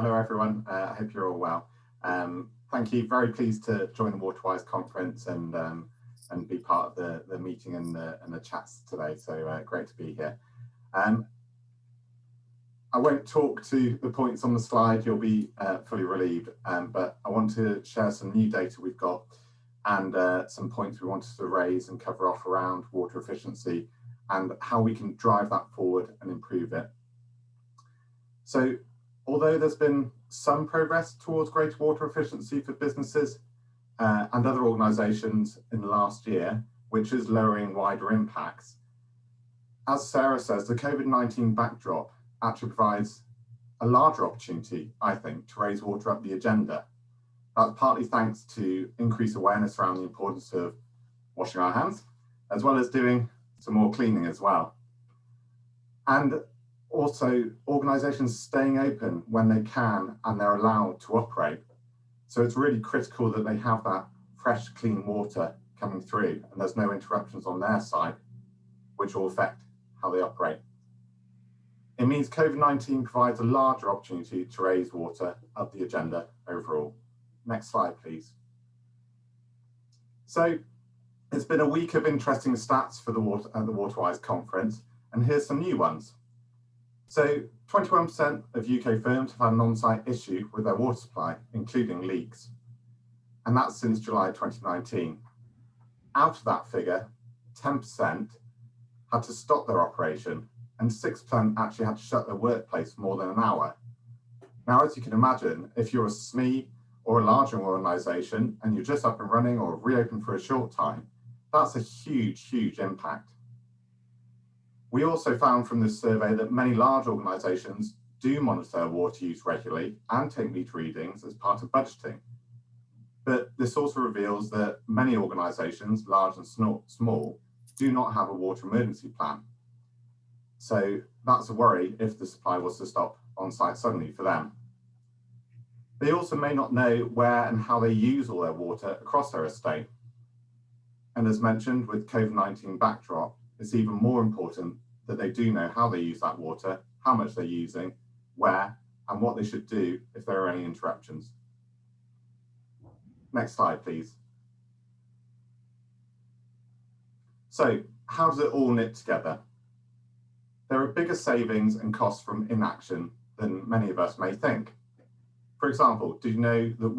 Hello everyone, I hope you're all well. Thank you, very pleased to join the Waterwise Conference and be part of the meeting and the chats today, so great to be here. I won't talk to the points on the slide, you'll be fully relieved, but I want to share some new data we've got and some points we wanted to raise and cover off around water efficiency and how we can drive that forward and improve it. So, although there's been some progress towards greater water efficiency for businesses and other organisations in the last year, which is lowering wider impacts, as Sarah says, the COVID-19 backdrop actually provides a larger opportunity, I think, to raise water up the agenda. That's partly thanks to increased awareness around the importance of washing our hands, as well as doing some more cleaning as well. And also organisations staying open when they can and they're allowed to operate. So it's really critical that they have that fresh, clean water coming through and there's no interruptions on their side, which will affect how they operate. It means COVID-19 provides a larger opportunity to raise water up the agenda overall. Next slide, please. So it's been a week of interesting stats for the Waterwise Conference, and here's some new ones. So 21% of UK firms have had an on-site issue with their water supply, including leaks. And that's since July 2019. Out of that figure, 10% had to stop their operation and 6% actually had to shut their workplace for more than an hour. Now, as you can imagine, if you're a SME or a larger organisation and you're just up and running or reopened for a short time, that's a huge, huge impact. We also found from this survey that many large organisations do monitor water use regularly and take meter readings as part of budgeting. But this also reveals that many organisations, large and small, do not have a water emergency plan. So that's a worry if the supply was to stop on site suddenly for them. They also may not know where and how they use all their water across their estate. And as mentioned, with COVID-19 backdrop, it's even more important that they do know how they use that water, how much they're using, where, and what they should do if there are any interruptions. Next slide, please. So, how does it all knit together? There are bigger savings and costs from inaction than many of us may think. For example, did you know that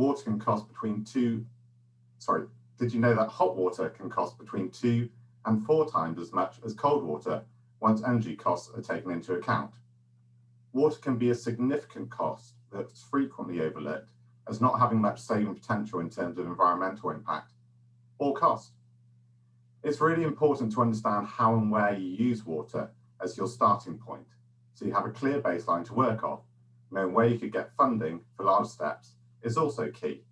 hot water can cost between 2 and 4 times as much as cold water once energy costs are taken into account? Water can be a significant cost that's frequently overlooked as not having much saving potential in terms of environmental impact or cost. It's really important to understand how and where you use water as your starting point, so you have a clear baseline to work off. Knowing where you could get funding for large steps is also key.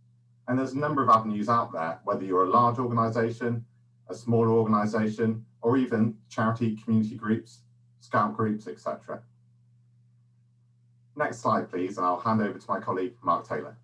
And there's a number of avenues out there, whether you're a large organisation, a smaller organisation, or even charity community groups, scout groups, etc. Next slide, please, and I'll hand over to my colleague, Mark Taylor.